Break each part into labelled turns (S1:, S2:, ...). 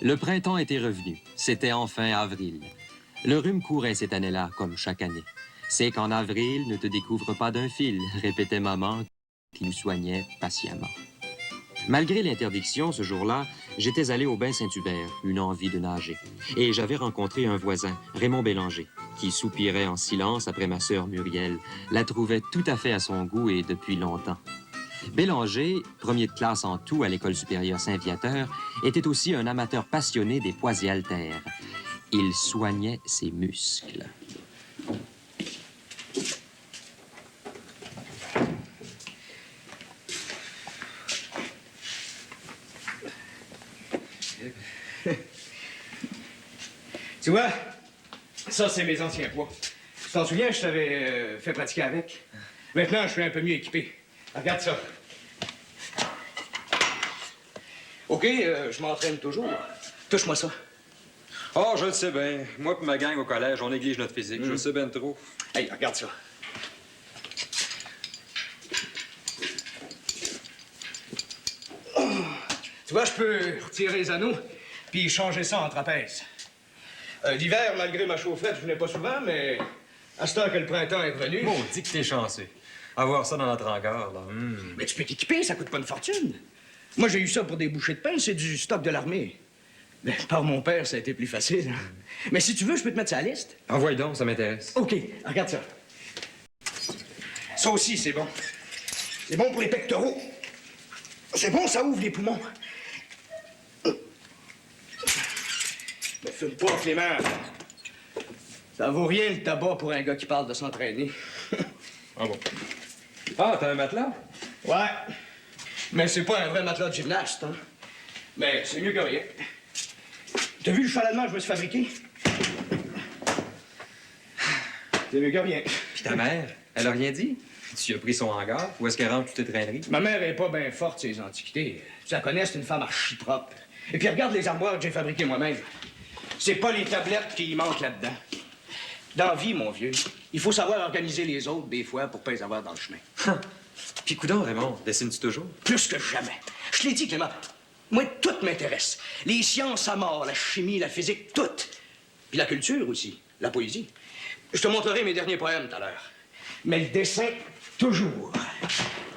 S1: Le printemps était revenu. C'était enfin avril. Le rhume courait cette année-là, comme chaque année. C'est qu'en avril, ne te découvre pas d'un fil, répétait maman, qui nous soignait patiemment. Malgré l'interdiction, ce jour-là, j'étais allé au bain Saint-Hubert, une envie de nager. Et j'avais rencontré un voisin, Raymond Bélanger, qui soupirait en silence après ma sœur Muriel, la trouvait tout à fait à son goût et depuis longtemps. Bélanger, premier de classe en tout à l'École supérieure Saint-Viateur, était aussi un amateur passionné des poids et haltères. Il soignait ses muscles.
S2: Tu vois, ça, c'est mes anciens poids. Tu t'en souviens, je t'avais fait pratiquer avec? Maintenant, je suis un peu mieux équipé. Regarde ça. OK, je m'entraîne toujours. Touche-moi ça.
S3: Oh, je le sais bien. Moi et ma gang au collège, on néglige notre physique. Je le sais bien trop.
S2: Hey, regarde ça. Oh. Tu vois, je peux retirer les anneaux puis changer ça en trapèze. L'hiver, malgré ma chaufferette, je venais pas souvent, mais à ce temps que le printemps est revenu...
S3: Bon, dis que t'es chanceux. Avoir ça dans notre hangar, là.
S2: Mais tu peux t'équiper, ça coûte pas une fortune. Moi, j'ai eu ça pour des bouchées de pain, c'est du stock de l'armée. Ben, par mon père, ça a été plus facile. Hein? Mais si tu veux, je peux te mettre sur la liste.
S3: Envoie donc, ça m'intéresse.
S2: OK, regarde ça. Ça aussi, c'est bon. C'est bon pour les pectoraux. C'est bon, ça ouvre les poumons. Mais fume pas, Clément. Ça vaut rien, le tabac, pour un gars qui parle de s'entraîner.
S3: Ah bon? Ah, t'as un matelas?
S2: Ouais. Mais c'est pas un vrai matelas de gymnaste, hein. Mais c'est mieux que rien. T'as vu le chalanement que je me suis fabriqué? C'est mieux que rien.
S3: Puis ta mère, elle a rien dit? Tu lui as pris son hangar? Où est-ce qu'elle rentre toutes tes traîneries?
S2: Ma mère est pas bien forte, ses antiquités. Tu la connais, c'est une femme archi propre. Et puis regarde les armoires que j'ai fabriquées moi-même. C'est pas les tablettes qui y manquent là-dedans. Dans la vie, mon vieux, il faut savoir organiser les autres, des fois, pour pas les avoir dans le chemin.
S3: Puis coudonc, Raymond, dessines-tu toujours?
S2: Plus que jamais. Je l'ai dit, Clément. Moi, tout m'intéresse. Les sciences à mort, la chimie, la physique, tout. Puis la culture aussi, la poésie. Je te montrerai mes derniers poèmes tout à l'heure. Mais le dessin, toujours.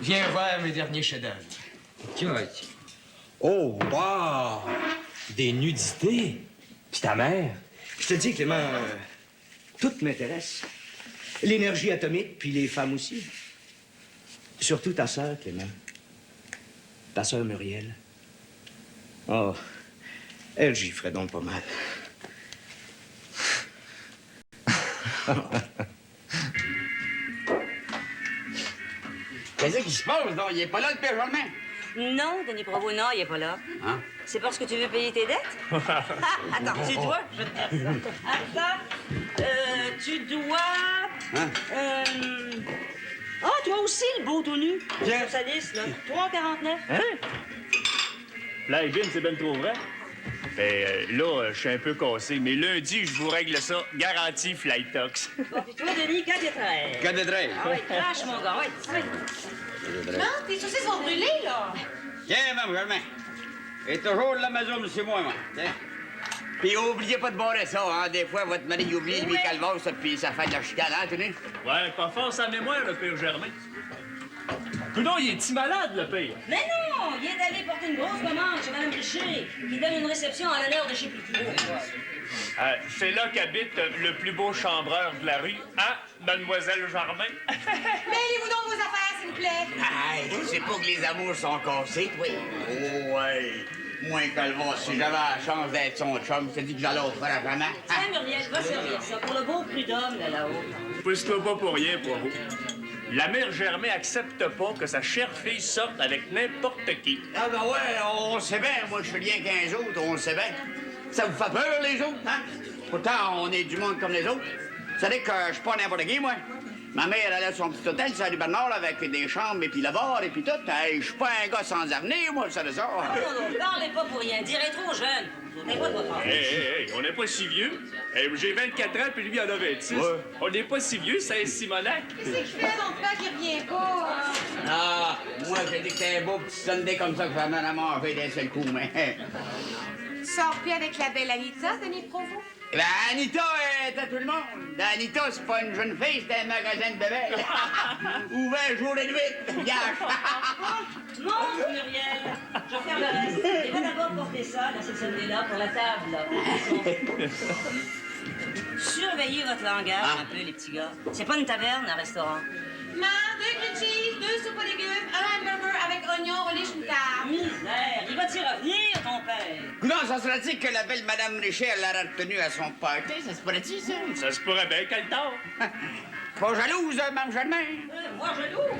S2: Viens voir mes derniers chefs-d'œuvre.
S3: Oh, wow! Des nudités! Puis ta mère?
S2: Je te dis, Clément, tout m'intéresse. L'énergie atomique, puis les femmes aussi. Surtout ta sœur, Clément. Ta sœur Muriel. Oh, elle, j'y ferait donc pas mal.
S4: Qu'est-ce qui se passe, donc? Il est pas là, le père Germain?
S5: Non, Denis Provost, non, il est pas là.
S4: Hein?
S5: C'est parce que tu veux payer tes dettes? Attends, tu dois... Je te passe ça. Attends, tu dois...
S4: Hein?
S5: Ah, toi aussi, le beau tout nu.
S4: Tiens.
S5: Sur sa liste, là. 3,49.
S6: Hein? Fly-Bin, c'est ben trop vrai. Ben, là, je suis un peu cassé, mais lundi, je vous règle ça. Garantie Flytox.
S5: Bon, puis toi, Denis, 4,13.
S4: 4,13.
S5: Ah ouais, crache, mon gars, ouais.
S7: Non, tes saucisses sont brûlées, là.
S4: Tiens, Mme Germain. Et toujours de la maison de chez moi. Tiens. Puis oubliez pas de barrer ça, hein. Des fois, votre mari oublie, lui, calvaire, ça, puis ça fait de la chicane, hein, tenez.
S6: Ouais, pas fort sa mémoire, le père Germain. Coudonc, il est-tu malade, le père?
S5: Mais non, il est allé porter une grosse commande chez Mme Richer, qui donne une réception à l'honneur de chez plus gros.
S6: C'est là qu'habite le plus beau chambreur de la rue, hein, Mademoiselle Germain?
S7: Mêlez-vous donc vos affaires, s'il vous plaît.
S4: Hey, c'est pas que les amours sont cassés, toi. Oh, ouais. Moi, calvaire, si j'avais la chance d'être son chum, je te dis que j'allais offrir à vraiment.
S5: Tiens, Muriel, va servir ça pour le beau prud'homme, là-haut.
S6: Pousse-toi pas pour rien, Poirot. La mère Germain accepte pas que sa chère fille sorte avec n'importe qui.
S4: Ah ben ouais, on le sait bien. Moi, je suis rien qu'un autres, on le sait bien. Ça vous fait peur, les autres, hein? Pourtant, on est du monde comme les autres. Vous savez que je suis pas n'importe qui, moi. Ma mère, elle a son petit hôtel, sur la rue Bernard, là, avec des chambres et puis la barre et puis tout. Hey, je suis pas un gars sans avenir, moi, ça de ça.
S5: Non, parlez pas pour rien, dirais trop jeune. N'importe pas de votre part.
S6: Hey, on n'est pas si vieux. Hey, j'ai 24 ans, puis lui, il en a 26.
S4: Ouais.
S6: On n'est pas si vieux, c'est Simonac.
S7: Qu'est-ce qu'il fait, ton père, qui revient pas?
S4: Ah, moi, j'ai dit que c'était un beau petit Sunday comme ça que j'en ai à manger d'un seul coup, mais...
S7: sors plus avec la belle Anita, Denis Provost?
S4: Eh ben, Anita est à tout le monde. Anita, c'est pas une jeune fille, c'est un magasin de bébés. Ouvert jour et nuit. Gage.
S5: Monte, Muriel. Je vais faire le reste. Et va d'abord porter ça, là, cette sonnerie-là, pour la table, là. Surveillez votre langage un peu, les petits gars. C'est pas une taverne, un restaurant.
S7: Ma, 2 grilled cheese, 2 soupes aux légumes, un hamburger avec oignon, relish, une table.
S5: Misère, il va t'y revenir, ton père.
S4: Non, ça serait-il que la belle Madame Richer l'aurait retenue à son party? Ça se pourrait-il, ça?
S6: Ça se pourrait bien qu'elle tord.
S4: Pas jalouse, Mme Germain?
S5: Moi, jaloux.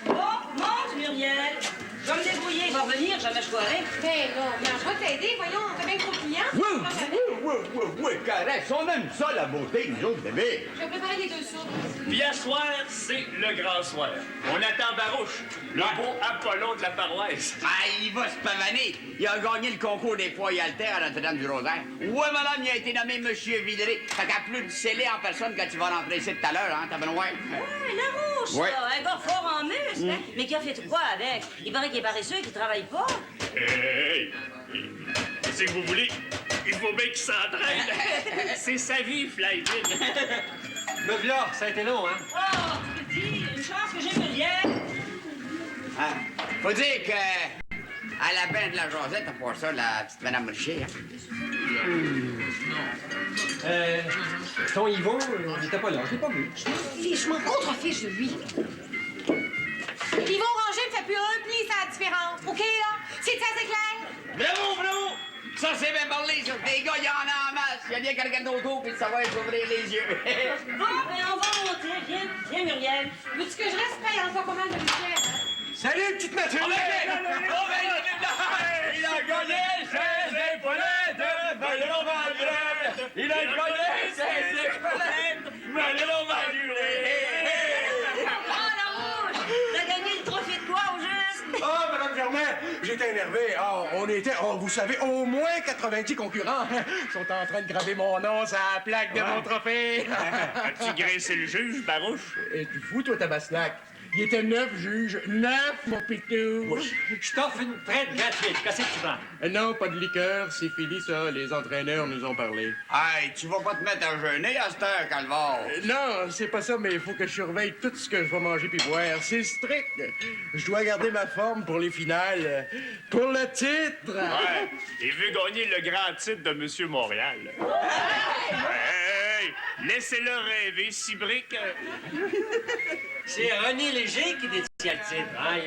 S5: Bon, monte, Muriel. Je vais me débrouiller, il va revenir, jamais je pourrai.
S7: Ben non, mais je vais t'aider, voyons, on fait bien trop clients.
S4: Oui, correct. On aime ça, la beauté, nous autres, bébés.
S7: Je vais préparer les 2 soupes.
S6: Puis à soir, c'est le grand soir. On attend Barouche, le beau Apollon de la paroisse.
S4: Ah, il va se pavaner. Il a gagné le concours des poids haltères à Notre-Dame-du-Rosaire. Ouais, madame, il a été nommé Monsieur Villeray. Fait qu'à plus de sceller en personne quand tu vas rentrer ici tout à l'heure, hein, t'as bien ouais.
S5: Ouais, la rouge,
S4: Ouais.
S5: ça. Un gars fort en muscle, hein? Mais qui a fait quoi avec? Il paraît qu'il est paresseux, qu'il travaille pas.
S6: Hey! Qu'est-ce que vous voulez? Il faut bien qu'il s'entraîne. C'est sa vie, Flyville.
S3: Me voilà, ça a été long, hein?
S5: Oh, tu peux dire, une chance que j'ai Muriel.
S4: Ah, faut dire que... À la bain de la Josette, à part ça, la petite Madame Richer, hein.
S3: Ton Yvon, il était pas là, je l'ai pas vu.
S7: Je m'en contrefiche de lui. Ils vont ranger, me fait plus un pli, c'est la différence. OK, là? C'est assez clair?
S4: Bravo, bravo! Ça, c'est bien parlé, ça. Des gars, il y en a en masse. Il y a bien quelqu'un d'auto, puis ça va être ouvrir les yeux.
S5: Bon, ben on va monter. Viens, Muriel.
S7: Veux-tu que je reste paye encore pas mal de budget?
S3: Salut, petite nature!
S6: Il a gagné ses épaulettes, Valéron Valurette. Il a gagné ses épaulettes, Valéron Valurette.
S5: Oh, la rouge! T'as gagné le trophée de quoi, au juste?
S8: Ah, Madame Germain, j'étais énervé. Ah, on était, vous savez, au moins 90 concurrents. Ils sont en train de graver mon nom sur la plaque de mon trophée.
S6: As-tu graissé le juge, Barouche?
S8: Tu fous, toi, Tabaslac? Il était 9 juges. 9, mon pitou.
S3: Je t'offre une traite gratuite. Qu'est-ce que tu prends?
S8: Non, pas de liqueur. C'est fini, ça. Les entraîneurs nous ont parlé.
S4: Hey, tu vas pas te mettre à jeûner à cette heure, Calvar.
S8: Non, c'est pas ça, mais il faut que je surveille tout ce que je vais manger puis boire. C'est strict. Je dois garder ma forme pour les finales. Pour le titre.
S6: Ouais, il veut gagner le grand titre de Monsieur Montréal. Hey, laissez-le rêver, Cibrique.
S3: C'est René Léger qui détient le titre. Hein?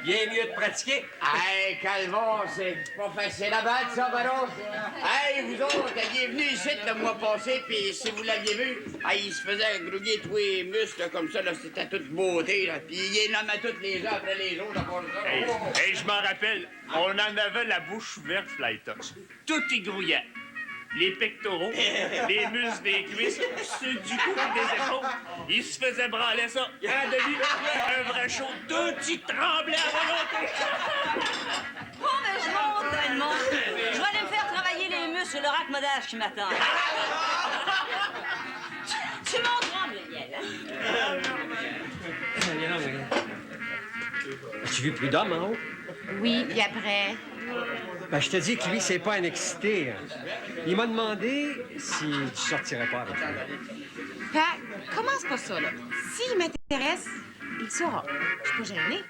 S3: Il est mieux de pratiquer.
S4: Hey, Calvar, c'est pas facile à battre, ça, Barouche. Hey, vous autres, il est venu ici le mois passé, puis si vous l'aviez vu, hey, il se faisait grouiller tous les muscles comme ça, là, c'était toute beauté, là. Puis il les nommait tous les uns après les autres, à part ça.
S6: Hey, je m'en rappelle, on en avait la bouche ouverte, Flytox. Tout y grouillait. Les pectoraux, les muscles des cuisses, ceux du cou et des épaules. Il se faisait branler ça. Un demi, un vrai chaud, tout y tremblait à volonté.
S5: Bon, ben, je monte, Edmond. Je vais aller me faire travailler les muscles sur le raccommodage qui m'attend. Tu monteras, Muriel.
S3: As-tu vu plus d'hommes en haut?
S7: Oui, puis après...
S3: Ben, je te dis que lui, c'est pas un excité. Il m'a demandé si tu sortirais pas avec lui.
S7: Pat, commence pas ça, là. S'il m'intéresse, il le saura. Je suis pas gênée.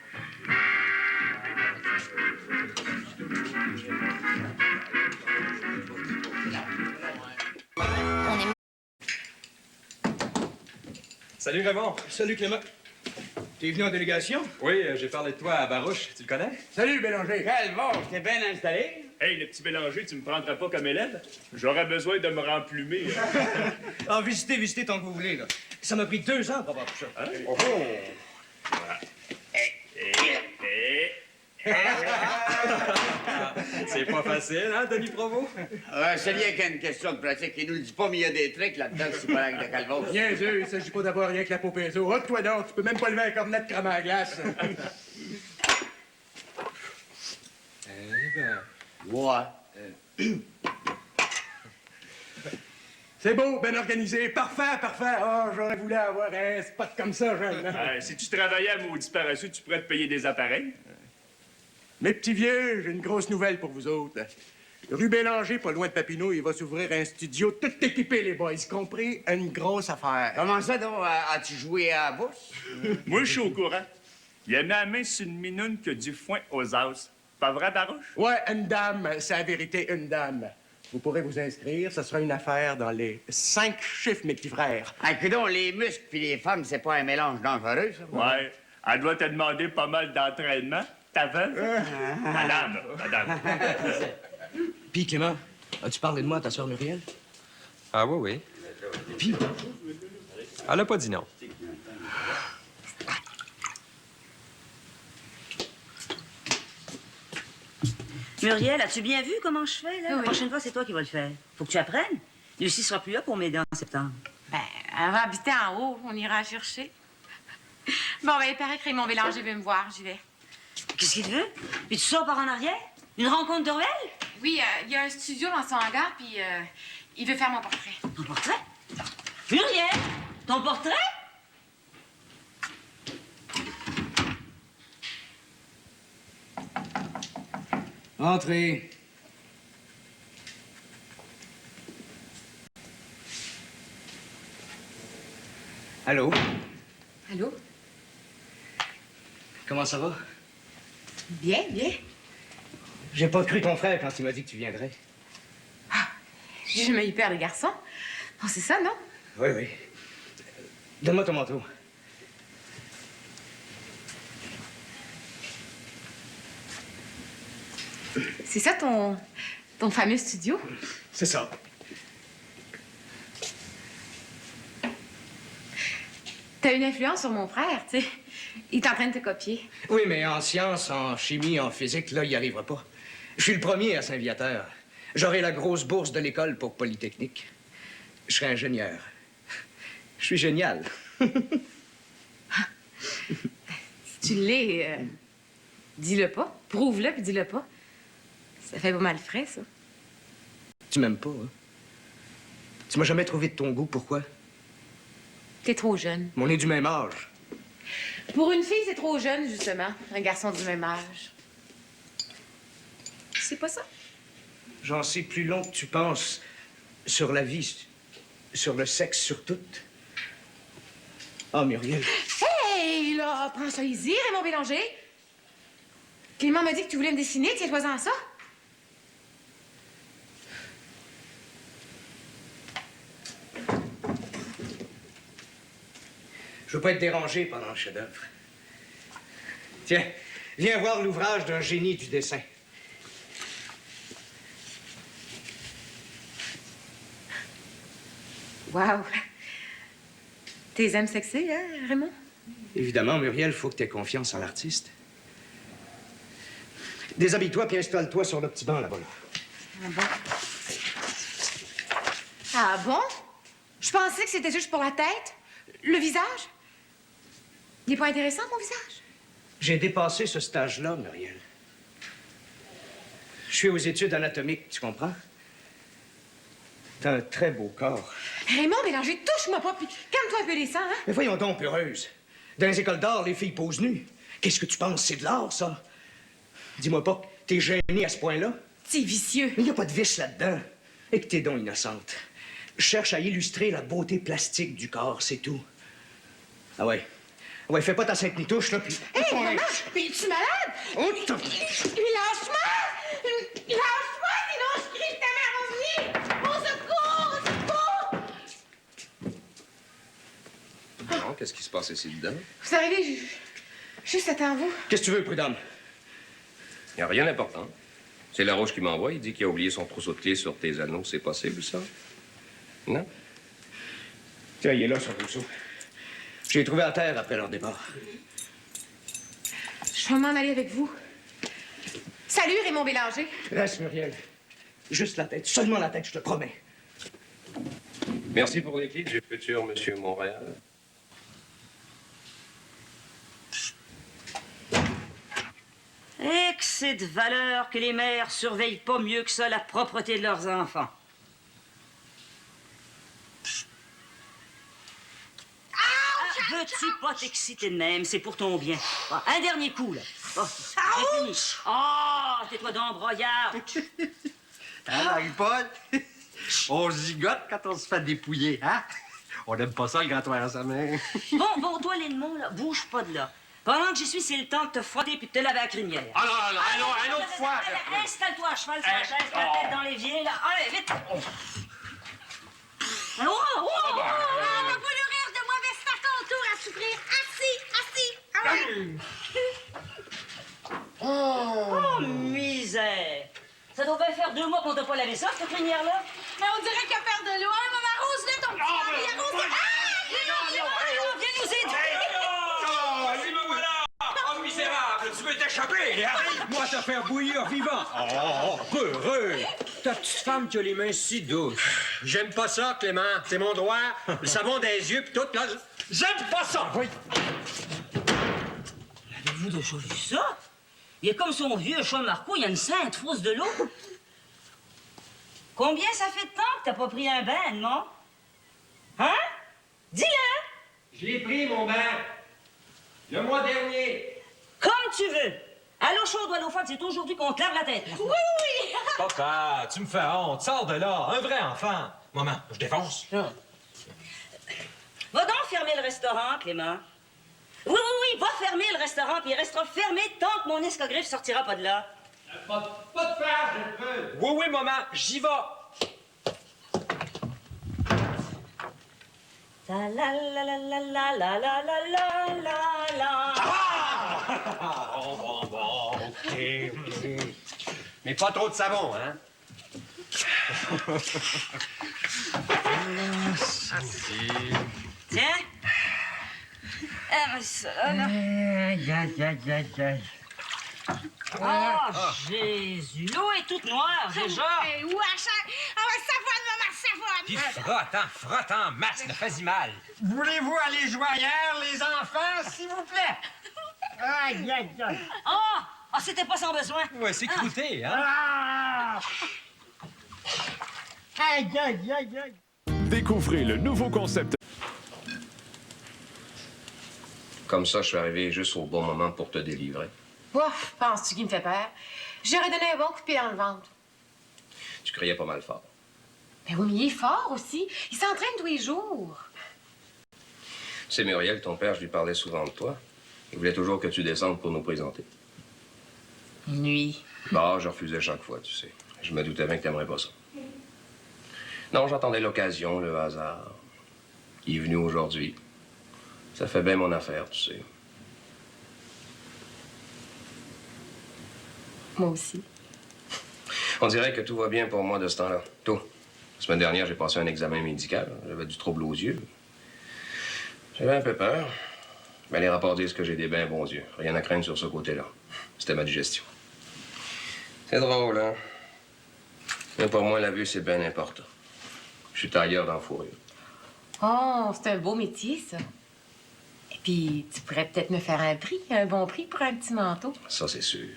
S3: Salut, Raymond.
S2: Salut, Clément. T'es venu en délégation?
S3: Oui, j'ai parlé de toi à Barouche. Tu le connais?
S8: Salut, Bélanger.
S4: Calvar, t'es bien installé?
S6: Hey, le petit Bélanger, tu me prendras pas comme élève? J'aurais besoin de me remplumer.
S2: Ah, visitez tant que vous voulez, là. Ça m'a pris 2 ans pour avoir tout ça.
S6: Hein?
S3: Oh! C'est pas facile, hein, Denis Provost?
S4: C'est bien qu'il y a une question de pratique. Il nous le dit pas, mais il y a des tricks là-dedans, c'est pas avec de Calvar.
S8: Bien sûr, il s'agit pas d'avoir rien que la peau pinceau. Oh, toi donc, tu peux même pas lever un cornet de crème à la glace.
S4: Ouais.
S8: C'est beau, bien organisé, parfait, parfait. Oh, j'aurais voulu avoir un spot comme ça, jeune.
S6: Si tu travaillais à maudit paresseux, tu pourrais te payer des appareils.
S8: Mes petits vieux, j'ai une grosse nouvelle pour vous autres. Rue Bélanger, pas loin de Papineau, il va s'ouvrir un studio tout équipé, les boys, compris? Une grosse affaire.
S4: Comment ça, donc? As-tu joué à la bourse?
S6: Moi, je suis au courant. Il a mis la main sur une minoune qui a du foin aux as. Pas vrai, Barouche?
S8: Ouais, une dame, c'est la vérité, une dame. Vous pourrez vous inscrire, ce sera une affaire dans les 5 chiffres, mes petits frères.
S4: Ah, écoute, les muscles puis les femmes, c'est pas un mélange dangereux, ça?
S6: Ouais. Elle doit te demander pas mal d'entraînement. Ta veuve? Madame, madame.
S2: Puis, Clément, as-tu parlé de moi à ta sœur Muriel?
S1: Ah oui, oui.
S2: Puis,
S1: Elle a pas dit non.
S5: Muriel, as-tu bien vu comment je fais, là?
S7: Oui.
S5: La prochaine fois, c'est toi qui vas le faire. Faut que tu apprennes. Lucie sera plus là pour m'aider en septembre.
S7: Ben, elle va habiter en haut. On ira la chercher. Bon, ben, il paraît que Raymond Bélanger veut me voir. J'y vais.
S5: Qu'est-ce qu'il te veut? Puis tu sors par en arrière? Une rencontre de ruelle?
S7: Oui, il y a un studio dans son hangar, puis il veut faire mon portrait.
S5: Ton portrait? Muriel! Ton portrait?
S2: entrez. Allô?
S7: Allô?
S2: Comment ça va?
S7: Bien, bien.
S2: J'ai pas cru ton frère quand il m'a dit que tu viendrais.
S7: J'ai jamais eu peur des garçons. Non, c'est ça, non?
S2: Oui, oui. Donne-moi ton manteau.
S7: C'est ça ton fameux studio?
S2: C'est ça.
S7: T'as une influence sur mon frère, tu sais. Il est en train de te copier.
S2: Oui, mais en sciences, en chimie, en physique, là, il n'y arrivera pas. Je suis le premier à Saint-Viateur. J'aurai la grosse bourse de l'école pour Polytechnique. Je serai ingénieur. Je suis génial.
S7: Si tu l'es, dis-le pas. Prouve-le, puis dis-le pas. Ça fait pas mal frais, ça.
S2: Tu m'aimes pas, hein? Tu m'as jamais trouvé de ton goût. Pourquoi?
S7: T'es trop jeune.
S2: Mais on est du même âge.
S7: Pour une fille, c'est trop jeune, justement. Un garçon du même âge. C'est pas ça?
S2: J'en sais plus long que tu penses sur la vie, sur le sexe, sur tout. Ah, Muriel.
S7: Hey, là, prends ça easy, Raymond Bélanger. Clément m'a dit que tu voulais me dessiner, tiens-toi-en à ça.
S2: Je veux pas être dérangé pendant le chef-d'œuvre. Tiens, viens voir l'ouvrage d'un génie du dessin.
S7: Wow. T'es aimes sexy, hein, Raymond?
S2: Évidemment, Muriel, faut que tu aies confiance en l'artiste. Déshabille-toi puis installe-toi sur le petit banc là-bas. Là.
S7: Ah bon? Ah bon? Je pensais que c'était juste pour la tête. Le visage? Il est pas intéressant, mon visage?
S2: J'ai dépassé ce stage-là, Muriel. Je suis aux études anatomiques, tu comprends? T'as un très beau corps.
S7: Raymond Bélanger, touche-moi pas, puis calme-toi un peu les sangs, hein?
S2: Mais voyons donc, peureuse. Dans les écoles d'art, les filles posent nues. Qu'est-ce que tu penses? C'est de l'art, ça? Dis-moi pas que t'es gênée à ce point-là.
S7: C'est vicieux.
S2: Il n'y a pas de vice là-dedans. Et que t'es donc innocente. Je cherche à illustrer la beauté plastique du corps, c'est tout. Ah ouais. Ah ouais, fais pas ta Sainte-Nitouche, là, puis...
S7: Hé, hey, maman! Mais es-tu malade?
S2: Oh,
S7: Mais lâche-moi! Lâche-moi, sinon je crie que ta mère va venir! Au secours! Au secours!
S9: Non, qu'est-ce qui se passe ici dedans?
S7: Vous arrivez juste à temps, vous?
S2: Qu'est-ce que tu veux, prud'homme?
S9: Il n'y a rien d'important. C'est Larouche qui m'envoie. Il dit qu'il a oublié son trousseau de clés sur tes anneaux. C'est possible, ça? Non?
S2: Tiens, il est là, son trousseau. Je l'ai trouvé à terre après leur départ.
S7: Je vais m'en aller avec vous. Salut, Raymond Bélanger.
S2: Reste, Muriel. Juste la tête, seulement la tête, je te promets.
S9: Merci pour les clés du futur Monsieur Montréal.
S5: Et que c'est de valeur que les mères surveillent pas mieux que ça la propreté de leurs enfants. Veux-tu pas t'exciter de même? C'est pour ton bien. Ah, un dernier coup, là. Oh, j'ai fini. Oh, tais-toi donc, broyard.
S3: Hein, Marie-Paul? On gigote quand on se fait dépouiller, hein? On n'aime pas ça, le grattoir à sa main.
S5: Bon, toi, l'Edmond, là, bouge pas de là. Pendant que j'y suis, c'est le temps de te frotter puis de te laver à la crinière.
S3: Ah non, une autre fois.
S5: Allez, installe-toi à cheval sur la chaise, la tête dans l'évier, là. Allez, vite.
S7: On va pas le rire de moi, mais c'est à ton tour à souffrir. Assis.
S5: Oh, misère. Ça doit bien faire 2 mois qu'on t'a pas lavé ça, cette crinière-là.
S7: Mais on dirait qu'à faire de l'eau. Hein, maman, arrose-le, ton petit mari, arrose-le.
S5: Viens nous aider.
S10: Oh, misérable, tu veux t'échapper! Arrive-moi te faire bouillir vivant! Oh, heureux! Ta petite femme qui a les mains si douces.
S3: J'aime pas ça, Clément. C'est mon droit. Le savon des yeux, pis tout, là. J'aime pas ça! Oui.
S5: Avez-vous déjà vu ça? Il est comme son vieux chat Marco, il y a une sainte fausse de l'eau. Combien ça fait de temps que t'as pas pris un bain, non? Hein? Dis-le!
S3: Je l'ai pris, mon bain. Le mois dernier.
S5: Comme tu veux. À l'eau chaude ou à l'eau froide, c'est aujourd'hui qu'on te lave la tête.
S7: Oui.
S10: Papa, tu me fais honte. Sors de là. Un vrai enfant. Maman, je défonce.
S5: Va donc fermer le restaurant, Clément. Oui, va fermer le restaurant, puis il restera fermé tant que mon escogriffe sortira pas de là.
S3: Pas de faire, je peux.
S10: Oui, maman, j'y vais.
S5: La la la la la la la la la la la.
S3: Bon, OK. Mais pas trop de savon, hein?
S5: Tiens. Ah, mais ça, là. Oh, Jésus, l'eau est toute noire, déjà.
S7: Wesh, savonne, maman, savonne.
S10: Puis frotte en masse, ne fais-y mal.
S3: Voulez-vous aller jouer ailleurs, les enfants, s'il vous plaît?
S5: Ah, c'était pas sans besoin.
S10: Ouais, c'est croûté, hein?
S11: Découvrez le nouveau concept.
S9: Comme ça, je suis arrivé juste au bon moment pour te délivrer.
S7: Ouf, penses-tu qu'il me fait peur? J'aurais donné un bon coup de pied dans le ventre.
S9: Tu criais pas mal fort.
S7: Mais oui, mais il est fort aussi. Il s'entraîne tous les jours.
S9: C'est Muriel, ton père, je lui parlais souvent de toi. Il voulait toujours que tu descendes pour nous présenter.
S7: Nuit.
S9: Bah, je refusais chaque fois, tu sais. Je me doutais bien que t'aimerais pas ça. Non, j'attendais l'occasion, le hasard. Il est venu aujourd'hui. Ça fait bien mon affaire, tu sais.
S7: Moi aussi.
S9: On dirait que tout va bien pour moi de ce temps-là. Tout. La semaine dernière, j'ai passé un examen médical. J'avais du trouble aux yeux. J'avais un peu peur. Mais les rapports disent que j'ai des bien bons yeux. Rien à craindre sur ce côté-là. C'était ma digestion. C'est drôle, hein? Mais pour moi, la vue, c'est bien important. Je suis tailleur dans la fourrure.
S7: Oh, c'est un beau métier, ça. Et puis, tu pourrais peut-être me faire un bon prix pour un petit manteau.
S9: Ça, c'est sûr.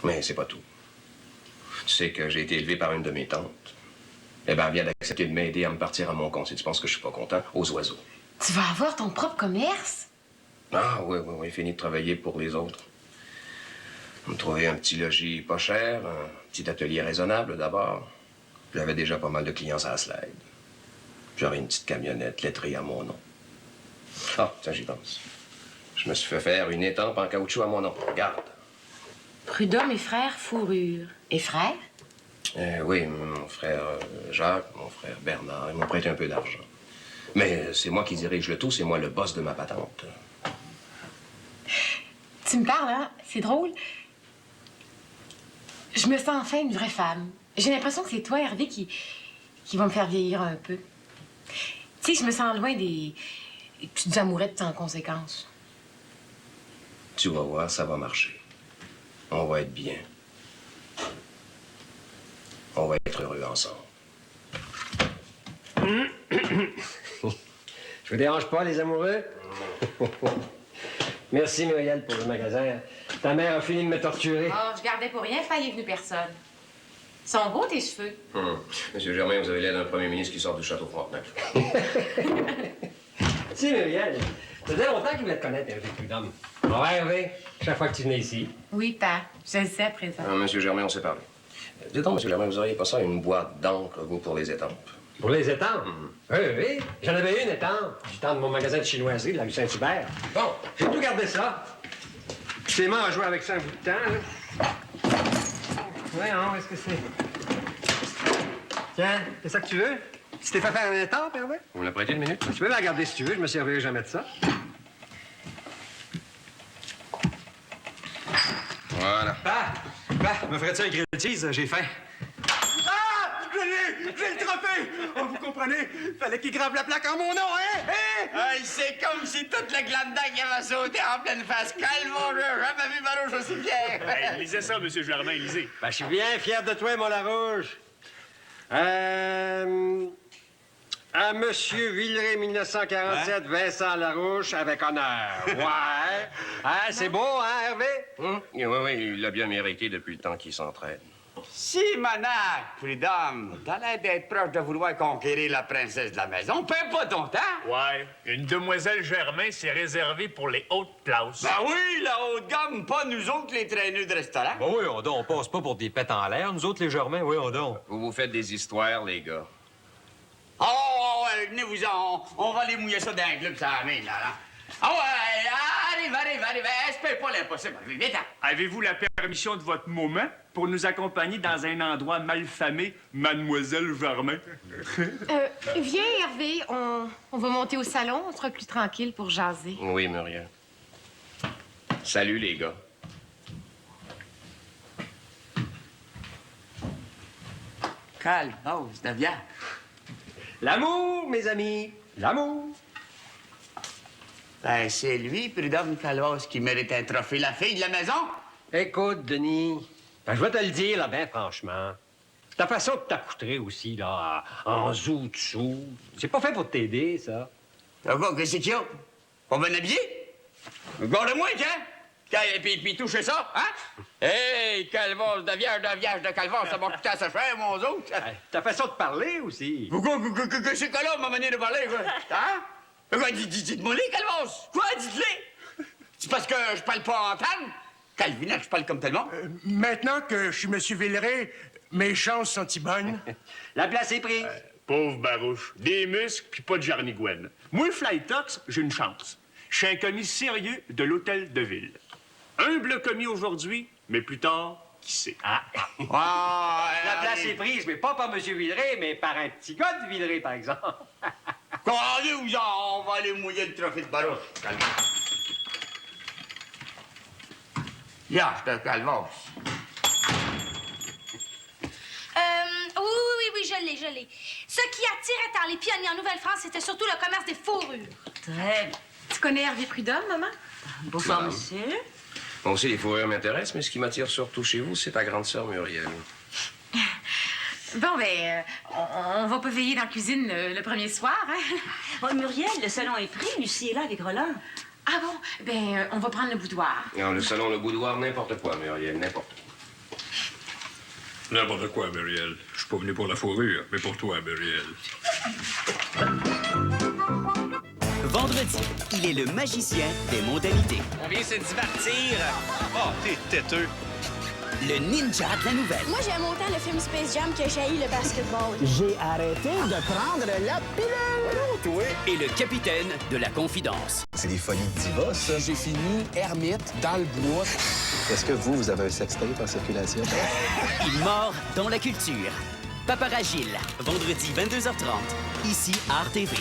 S9: Mais c'est pas tout. Tu sais que j'ai été élevé par une de mes tantes. Eh bien, elle vient d'accepter de m'aider à me partir à mon compte. Si tu penses que je suis pas content, aux oiseaux.
S7: Tu vas avoir ton propre commerce?
S9: Ah, oui, fini de travailler pour les autres. Me trouver un petit logis pas cher, un petit atelier raisonnable d'abord. J'avais déjà pas mal de clients à la slide. J'aurais une petite camionnette lettrée à mon nom. Ah, tiens, j'y pense. Je me suis fait faire une étampe en caoutchouc à mon nom. Regarde.
S7: Prud'homme et frère fourrure. Et frère?
S9: Oui, mon frère Jacques, mon frère Bernard, ils m'ont prêté un peu d'argent. Mais c'est moi qui dirige le tout, c'est moi le boss de ma patente.
S7: Tu me parles, hein? C'est drôle. Je me sens enfin une vraie femme. J'ai l'impression que c'est toi, Hervé, qui va me faire vieillir un peu. Tu sais, je me sens loin des petites amourettes sans conséquence.
S9: Tu vas voir, ça va marcher. On va être bien. On va être heureux ensemble.
S3: Je vous dérange pas, les amoureux? Merci, Muriel, pour le magasin. Ta mère a fini de me torturer.
S7: Oh, je gardais pour rien, il est venu personne. Ils sont beaux, tes cheveux.
S9: Monsieur Germain, vous avez l'air d'un premier ministre qui sort du château Frontenac.
S3: Tu sais, Muriel, ça faisait longtemps qu'il voulait te connaître, Hervé Prud'homme. Ouais, Hervé, chaque fois que tu venais ici.
S7: Oui, pa, je le sais à présent.
S9: Monsieur Germain, on s'est parlé. Dis donc, M. Germain, vous auriez pas ça une boîte d'encre, vous, pour les étampes?
S3: Pour les étampes? Oui, oui. J'en avais une étampe. Du temps de mon magasin de chinoiserie de la rue Saint-Hubert. Bon, j'ai tout gardé ça. Puis Clément a joué avec ça un bout de temps, là. Voyons, est-ce que c'est... Tiens, c'est ça que tu veux? Tu t'es fait faire une étampe, Hervé?
S9: Vous me la prêtez une minute?
S3: Tu peux la garder si tu veux, je me servirai jamais de ça.
S9: Voilà.
S3: Me ferais-tu un grill cheese? J'ai faim.
S8: Ah! J'ai le trophée! Oh, vous comprenez? Fallait qu'il grave la plaque en mon nom, hein?
S4: Hey, c'est comme si toute la glandague avait sauté en pleine face. Calme-moi, j'ai jamais vu Marouche aussi fier.
S6: Hey, lisez ça, M. Germain, lisez.
S3: Ben, je suis bien fier de toi, mon Larouche. À Monsieur Villeray, 1947, Vincent Larouche, avec honneur. Ouais. Hein, c'est beau, hein, Hervé?
S9: Oui, oui, il l'a bien mérité depuis le temps qu'il s'entraîne.
S4: Simonac, Prud'homme, t'as l'air d'être proche de vouloir conquérir la princesse de la maison. Perds pas ton temps.
S6: Ouais, une demoiselle Germain, c'est réservé pour les hautes places.
S4: Ben oui, la haute gamme, pas nous autres, les traîneux de restaurant.
S3: Ben oui, on passe pas pour des pètes en l'air. Nous autres, les Germains, oui,
S9: Vous vous faites des histoires, les gars.
S4: Oh, ouais, venez-vous-en. On va aller mouiller ça dans un club, ça amène, là. Ah ouais, arrive. Espère pas l'impossible. Viens-t'en.
S6: Avez-vous la permission de votre moment pour nous accompagner dans un endroit malfamé, Mademoiselle Germain?
S7: Viens, Hervé, on va monter au salon, on sera plus tranquille pour jaser.
S9: Oui, Muriel. Salut, les gars.
S4: Calme, deviens.
S3: L'amour, mes amis, l'amour.
S4: Ben, c'est lui, Prud'homme Calvas, qui mérite un trophée. La fille de la maison?
S3: Écoute, Denis, ben, je vais te le dire, là, ben franchement. Ta façon de t'accouter aussi, là, en zou-dessous, c'est pas fait pour t'aider, ça.
S4: D'accord, qu'est-ce qu'il y a? Pas bien habillé? Regarde-moi, tiens! Et puis touchez ça, hein? Hey, Calvas, de vierge de Calvas, ça m'a coûté assez cher, mon autre.
S3: Ta façon de parler aussi.
S4: Que c'est que là, ma manière de parler, quoi? Hein? Quoi, dites-moi les, Calvas! Quoi, dites-les? C'est parce que je parle pas en tanne? Calvinac, je parle comme tellement.
S8: Maintenant que je suis M. Villeray, mes chances sont-ils bonnes?
S3: La place est prise.
S6: Pauvre Barouche. Des muscles puis pas de jarnigouenne. Moi, Flytox, j'ai une chance. Je suis un commis sérieux de l'hôtel de ville. Humble commis aujourd'hui, mais plus tard, qui sait?
S3: La place est prise, mais pas par M. Villeray, mais par un petit gars de Villeray, par exemple.
S4: Allez-vous-en, on va aller mouiller le trophée de Barouche. Calme. Lâche de Calvas.
S12: Oui, je l'ai. Ce qui attirait tant les pionniers en Nouvelle-France, c'était surtout le commerce des fourrures.
S7: Très bien. Tu connais Hervé Prud'homme, maman?
S5: Bonsoir, monsieur.
S9: Moi aussi, les fourrures m'intéressent, mais ce qui m'attire surtout chez vous, c'est ta grande sœur Muriel.
S7: Bon, ben, on va pas veiller dans la cuisine le premier soir, hein?
S5: Oh, Muriel, le salon est pris. Lucie est là avec Roland.
S7: Ah bon? Ben, on va prendre le boudoir.
S9: Non, le salon, le boudoir, n'importe quoi, Muriel, n'importe quoi.
S13: N'importe quoi, Muriel. Je suis pas venu pour la fourrure, mais pour toi, Muriel.
S14: Vendredi, il est le magicien des mondanités.
S10: On vient se divertir. Oh, t'es têteux.
S14: Le ninja de la nouvelle.
S12: Moi, j'aime autant le film Space Jam que j'ai le basketball.
S15: J'ai arrêté de prendre la pilule.
S14: Toi. Et le capitaine de la confidence.
S16: C'est des folies de diva, ça. J'ai fini ermite dans le bois. Est-ce que vous avez un sextape en circulation?
S14: Il mord dans la culture. Paparagile, vendredi 22h30, ici à RTV.